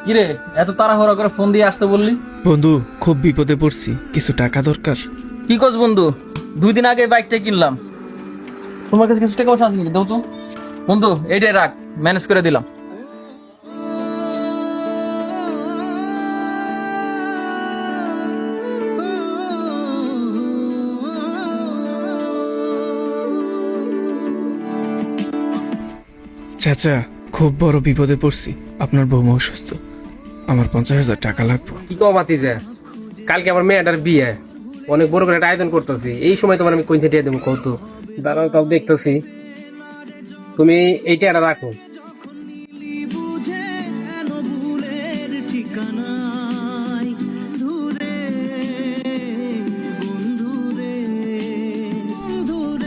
কিরে, এত তাড়াহুড়া করে ফোন দিয়ে আসতে বললি? বন্ধু, খুব বিপদে পড়ছি, কিছু টাকা দরকার। কি করছ বন্ধু? 2 দিন আগে বাইকটা কিনলাম। তোমার কাছে কিছু টাকা পয়সা আছে নাকি? দাও তো বন্ধু, এইটাই রাখ, ম্যানেজ করে দিলাম। চাচা, খুব বড় বিপদে পড়ছি। আপনার বৌমা অসুস্থ, আমার 50,000 টাকা লাগবে। কি কমাতি যে কালকে আমার মেয়েটার বিয়ে, অনেক বড় করে একটা আয়োজন করতেছি। এই সময় তোমার আমি কইতে দিয়ে দেবো কত? দাঁড়াও, তাও দেখতেছি। তুমি এইটা একটা রাখো।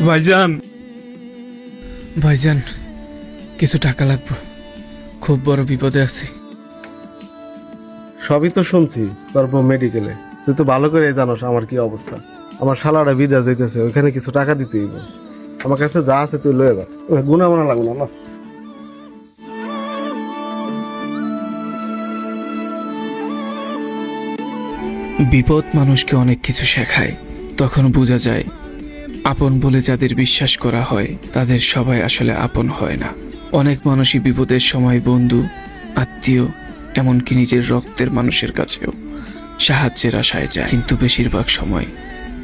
ভাইজান, ভাইজান, কিছু টাকা লাগবে, খুব বড় বিপদে আছি। সবই তো শুনছি, তারপর মেডিকেলে তুই তো ভালো করে জানোস আমার কি অবস্থা। আমার শালারা বিদা যাইতেছে, ওইখানে কিছু টাকা দিতে হইব। আমার কাছে যা আছে তুই লয়ে যা, গুনা মানা লাগবে না। বিপদ মানুষকে অনেক কিছু শেখায়। তখন বোঝা যায় আপন বলে যাদের বিশ্বাস করা হয় তাদের সবাই আসলে আপন হয় না। অনেক মানুষই বিপদের সময় বন্ধু, আত্মীয়, এমনকি নিজের রক্তের মানুষের কাছেও সাহায্যের আশায় যায়, কিন্তু বেশিরভাগ সময়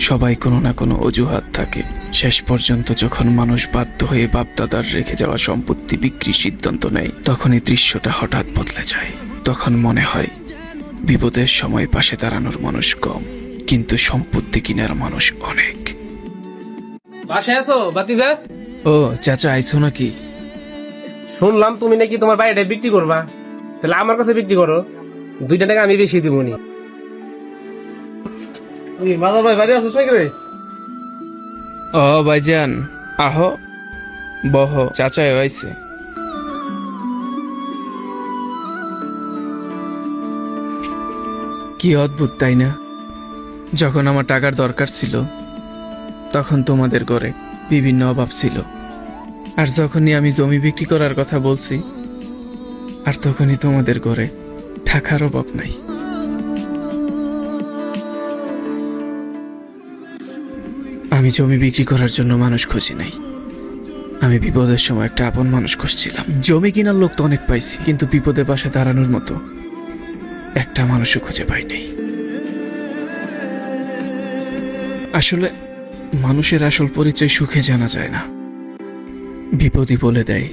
সবাই কোনো না কোনো অজুহাত থাকে। শেষ পর্যন্ত যখন মানুষ বাধ্য হয়ে বাপদাদার রেখে যাওয়া সম্পত্তি বিক্রির সিদ্ধান্ত নেয়, তখনই দৃশ্যটা হঠাৎ বদলে যায়। তখন মনে হয় বিপদের সময় পাশে দাঁড়ানোর মানুষ কম, কিন্তু সম্পত্তি কিনার মানুষ অনেক। বাসায় আছো বাতিজা? ও চাচা, আইছো নাকি? শুনলাম তুমি নাকি তোমার বাড়িটা বিক্রি করবা। তাহলে আমার কাছে বিক্রি করো, 2টা টাকা আমি বেশি দিব নি। মাদার ভাই বাড়ি আছিস নাকি রে? ও ভাইজান, আহো, বহ, চাচা আইছে। কি অদ্ভুত তাই না? যখন আমার টাকার দরকার ছিল তখন তোমাদের ঘরে বিভিন্ন অভাব ছিল, আর যখনই আমি জমি বিক্রি করার কথা বলছি আর তখনই তোমাদের ঘরে টাকার অভাব নাই। আমি জমি বিক্রি করার জন্য মানুষ খুঁজি নাই, আমি বিপদের সময় একটা আপন মানুষ খুঁজছিলাম। জমি কেনার লোক তো অনেক পাইছি, কিন্তু বিপদে পাশে দাঁড়ানোর মতো একটা মানুষও খুঁজে পাই নাই। আসলে মানুষের আসল পরিচয় সুখে জানা যায় না, বিপদই বলে দেয়